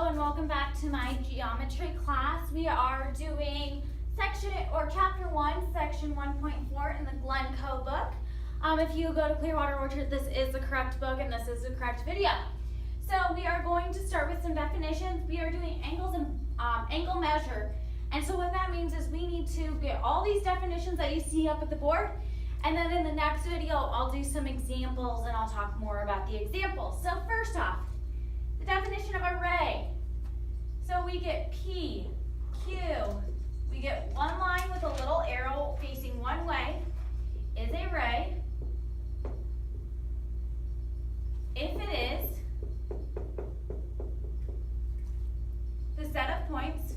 and welcome back to my geometry class. We are doing chapter 1, section 1.4 in the Glencoe book. If you go to Clearwater Orchard, this is the correct book and this is the correct video. So we are going to start with some definitions. We are doing angles and angle measure. And so what that means is we need to get all these definitions that you see up at the board. And then in the next video, I'll do some examples and I'll talk more about the examples. So first off, the definition of a ray. So we get P, Q, we get one line with a little arrow facing one way is a ray. If it is the set of points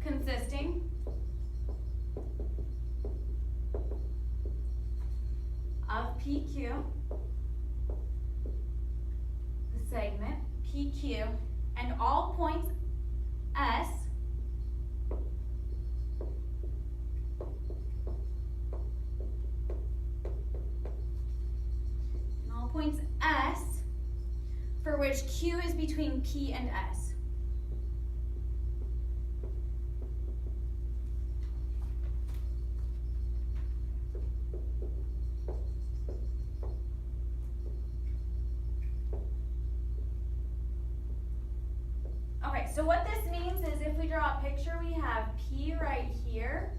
consisting of PQ, the segment PQ, and all points S for which Q is between P and S. Okay, so what this means is if we draw a picture, we have P right here,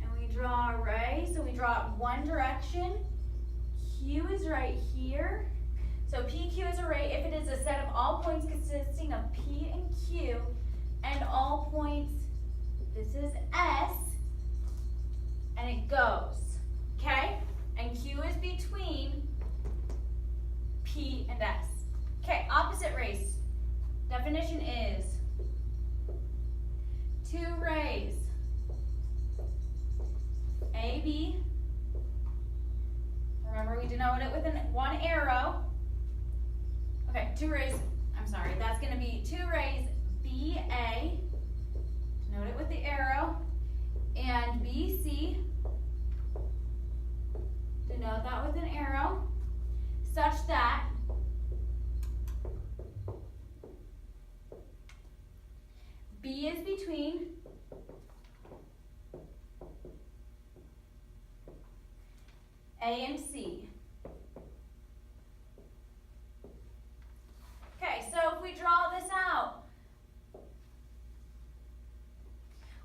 and we draw a ray, so we draw it one direction. Q is right here. So PQ is a ray if it is a set of all points consisting of P and Q, and all points, this is S, and it goes, okay? And Q is between P and S. Okay, opposite rays. Definition is two rays, AB, remember we denote it with one arrow. Okay, two rays, that's going to be two rays BA, denote it with the arrow, and BC, denote that with an arrow, such that B is between A and C. Okay, so if we draw this out,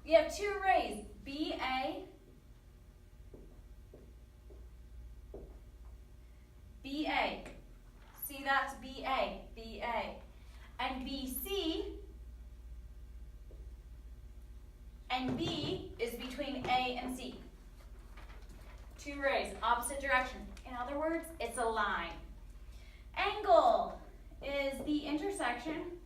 we have two rays, BA, BA. See, that's BA, BA. And BC, and B is between A and C. Two rays, opposite direction. In other words, it's a line. Angle is the intersection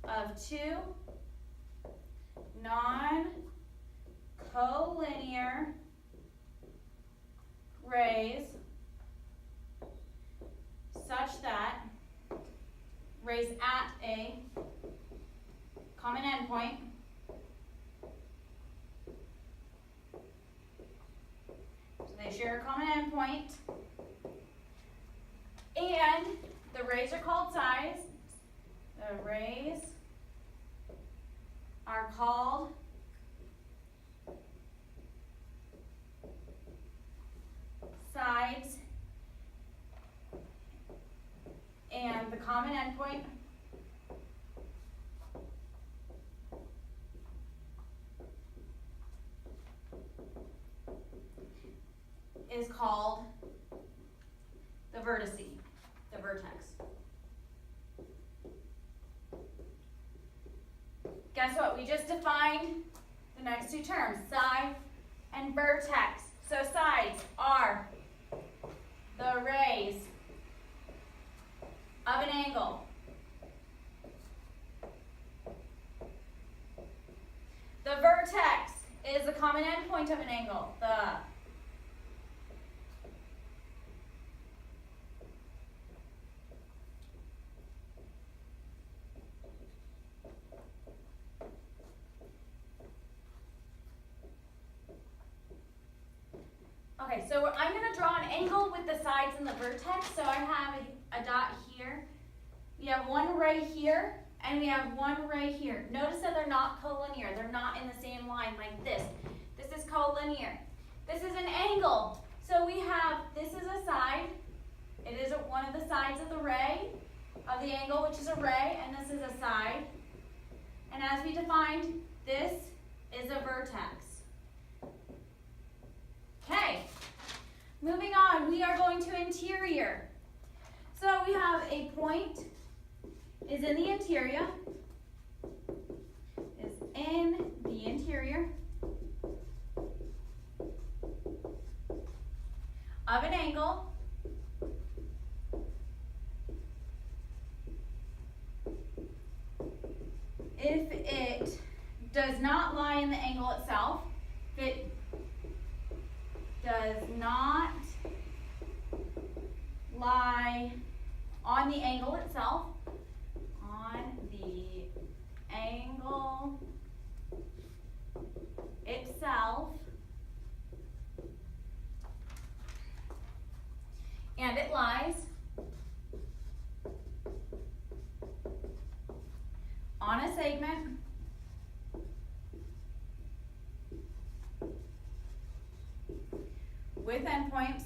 of two non-collinear rays such that rays at a common endpoint they share a common endpoint, and the rays are called sides. The rays are called sides, and the common endpoint is called the vertex, the vertex. Guess what? We just defined the next two terms, side and vertex. So sides are the rays of an angle. The vertex is the common endpoint of an angle. Okay, so I'm going to draw an angle with the sides and the vertex. So I have a dot here. We have one right here, and we have one right here. Notice that they're not collinear. They're not in the same line like this. This is collinear. This is an angle. So we have, this is a side. It is one of the sides of the ray, of the angle, which is a ray, and this is a side. And as we defined, this is a vertex. Okay, moving on, we are going to interior. So we have a point is in the interior, of an angle if it does not lie in the angle itself, if it does not lie on the angle itself, and it lies on a segment with endpoints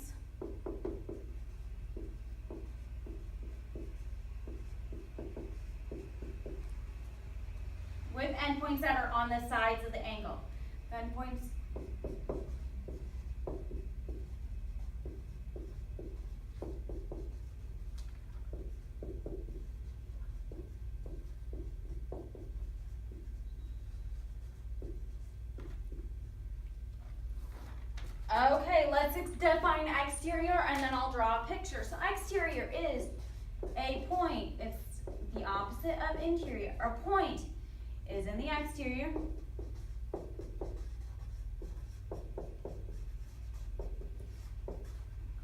that are on the sides of the angle. Endpoints Okay, let's define exterior and then I'll draw a picture. So exterior is a point. It's the opposite of interior. A point is in the exterior.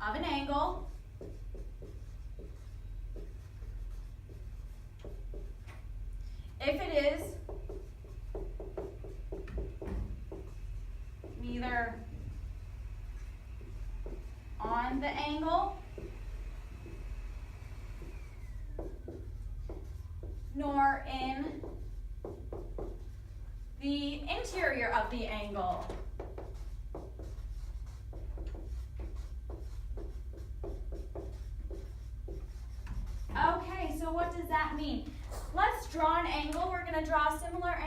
Of an angle. If it is neither on the angle nor in the interior of the angle. Okay, so what does that mean? Let's draw an angle. We're going to draw a similar angle.